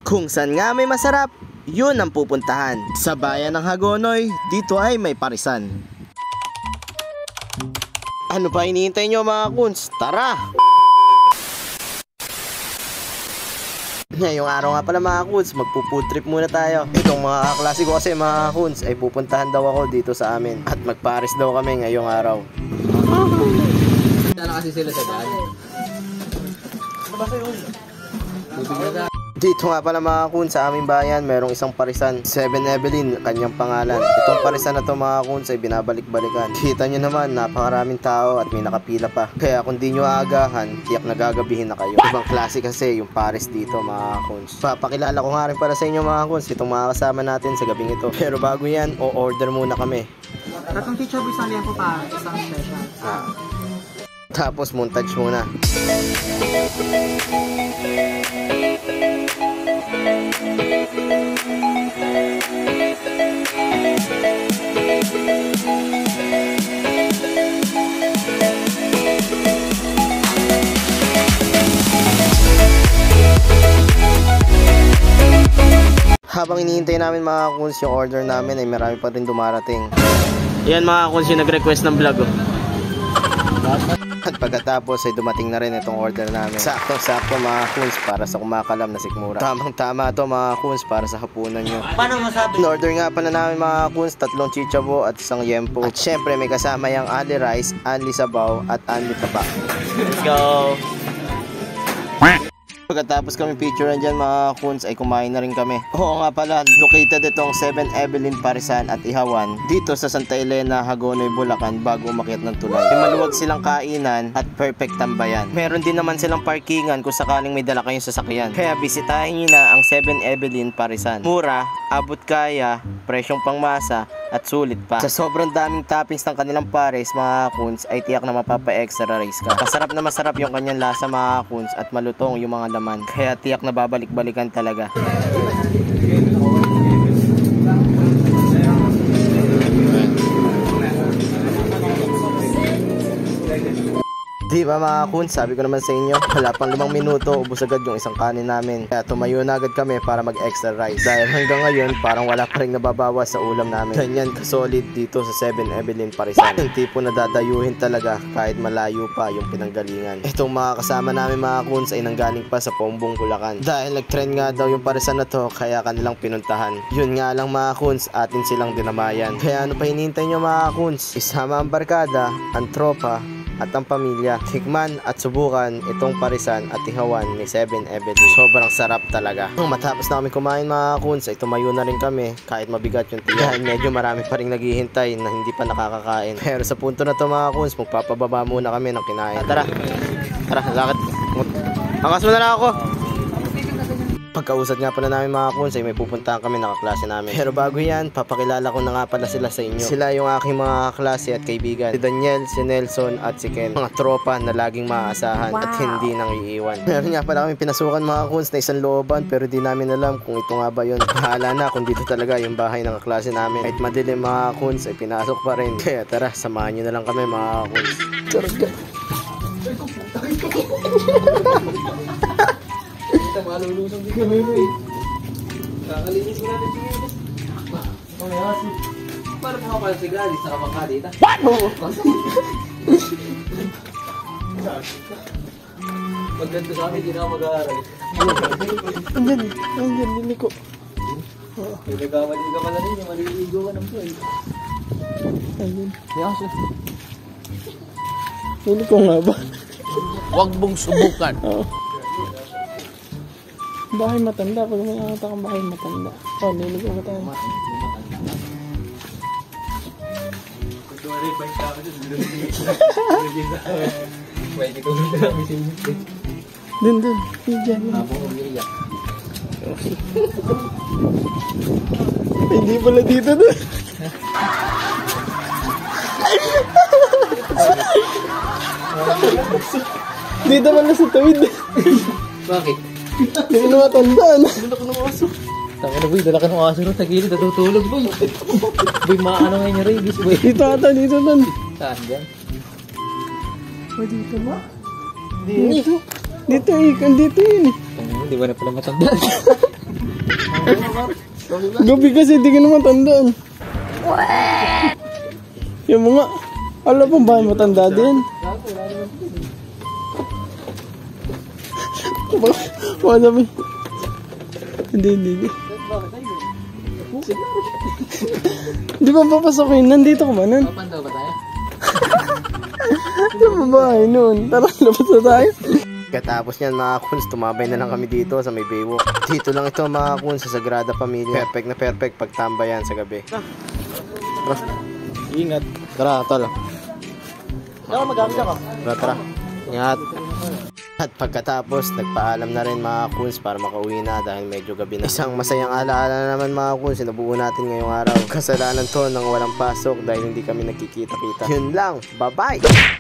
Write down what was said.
Kung saan nga may masarap, yun ang pupuntahan. Sa bayan ng Hagonoy, dito ay may parisan. Ano pa hinihintay nyo mga kuns? Tara! Ngayong araw nga pala mga kuns, magpo-food trip muna tayo. Itong mga kaklase ko kasi mga kuns ay pupuntahan daw ako dito sa amin. At magparis daw kami ngayong araw. Sana kasi sila sa daan. Dito nga pala mga kuns sa aming bayan, merong isang parisan, 7 Evelyn, kanyang pangalan. Itong parisan na to mga kuns ay binabalik-balikan. Kita nyo naman, napakaraming tao at may nakapila pa. Kaya kung di nyo aagahan, tiyak na gagabihin na kayo. Ibang klase kasi yung paris dito mga kuns. Papakilala ko nga rin para sa inyo mga kuns, itong mga kasama natin sa gabing ito. Pero bago yan, o-order muna kami. Tatong teacher isang liempo pa, isang special. Tapos montage muna. Habang hinihintay namin mga kuns yung order namin ay marami pa rin dumarating. Yan mga kuns yung nag-request ng vlog. At pagkatapos ay dumating na rin itong order namin. Sakto-sakto mga kuns para sa kumakalam na sikmura. Tamang-tama to mga kuns para sa hapunan nyo. Paano masabi? In-order nga pala namin mga kuns, 3 chichabo at 1 yempo. At syempre may kasama yung ali rice, ali sabaw at ali taba. Let's go! Pagkatapos kami picturean dyan mga kuns ay kumain na rin kami. Oo nga pala, located itong 7 Evelyn Parisan at Ihawan dito sa Santa Elena, Hagonoy, Bulacan bago umakyat ng tulay. May maluwag silang kainan at perfect tambayan. Meron din naman silang parkingan kung sakaling may dala kayong sasakyan. Kaya bisitahin nyo na ang 7 Evelyn Parisan. Mura, abot kaya, presyong pangmasa at sulit pa. Sa sobrang daming toppings ng kanilang pares mga kuns ay tiyak na mapapa-extra rice ka. Masarap na masarap yung kanyang lasa mga kuns at malutong yung mga laman. Kaya tiyak na babalik-balikan talaga. Di ba mga kuns, sabi ko naman sa inyo, wala pang 5 minuto, ubos agad yung isang kanin namin. Kaya tumayo na agad kami para mag-extra rice. Dahil hanggang ngayon, parang wala pa rin nababawas sa ulam namin. Ganyan ka-solid dito sa 7 Evelyn Parisan. Yung tipo na dadayuhin talaga kahit malayo pa yung pinanggalingan. Itong mga kasama namin mga kuns ay nanggaling pa sa Paumbong, Bulacan. Dahil nag-trend nga daw yung parisan na to, kaya kanilang pinuntahan. Yun nga lang mga kuns, atin silang dinamayan. Kaya ano pa hinihintay nyo mga kuns? Isama ang barkada, ang tropa, at ang pamilya. Tikman at subukan itong parisan at Ihawan ni 7 Evelyn. Sobrang sarap talaga. Matapos na kami kumain mga kuns ay tumayo na rin kami kahit mabigat yung tiyan. Medyo marami pa rin naghihintay na hindi pa nakakakain. Pero sa punto na to mga kuns, magpapababa muna kami ng kinain. Tara, lakad. Angkas mo na lang ako. Pagkausad nga pala namin mga kuns ay may pupuntahan kami na kaklase namin. Pero bago yan, papakilala ko na nga pala sila sa inyo. Sila yung aking mga kaklase at kaibigan. Si Daniel, si Nelson at si Ken. Mga tropa na laging maaasahan at hindi nang iiwan. Meron nga pala kami pinasukan mga kuns na isang looban pero di namin alam kung ito nga ba yun. Bahala na kung dito talaga yung bahay ng kaklase namin. Kahit madilim mga kuns ay pinasok pa rin. Kaya tara, samahan nyo na lang kami mga kuns. Charot ka. Malulusong din kami mo eh. Kakalinis mo natin sinilis. Paano mo kapal si Gladys sa kabangkali ita? What? Magganto sa amin, hindi na ako mag-aaral. Andyan, hindi ko. Nagkamali ka pala rin, maliligo ka ng po eh. Ayun. Yaso. Hindi ko nga ba? Huwag mong subukan. Oo. Bahay matanda, pag may nakita kang bahay matanda. Oh, nilig ko tayo. Pwede ko rin na kami sinipin. Dun, dyan. Habang umiiyak. Hindi pala dito dun. Dito pala sa tuwid. Bakit? Hindi na matandaan. Dala ko ng aso. Taka na boy, dala ka ng aso rin. Tagilid, natutulog boy. Boy, maano ngayon yung rabies boy. Dito ata, dito dun. Saan dyan? O, dito ba? Dito. Dito yun eh. Di ba na pala matandaan? Gabi kasi, di ka naman tandaan. Yung mga, alam mo ba, matanda din. Baka sabi. Hindi. Di ba papasokin? Nandito ka ba nun? Papandaw ba tayo? Di ba bahay nun? Tara, labas na tayo. Katapos niyan mga kuns, tumabay na lang kami dito sa may Baywalk. Dito lang ito mga kuns sa Sagrada Familia. Perfect na perfect pagtambayan sa gabi. Ingat. Tara, tala. Tara. Ingat. At pagkatapos, nagpaalam na rin mga kuns para makauwi na dahil medyo gabi na. Isang masayang alaala na naman mga kuns, sinabuo natin ngayong araw. Kasalanan to ng walang pasok dahil hindi kami nagkikita-kita. Yun lang, bye-bye!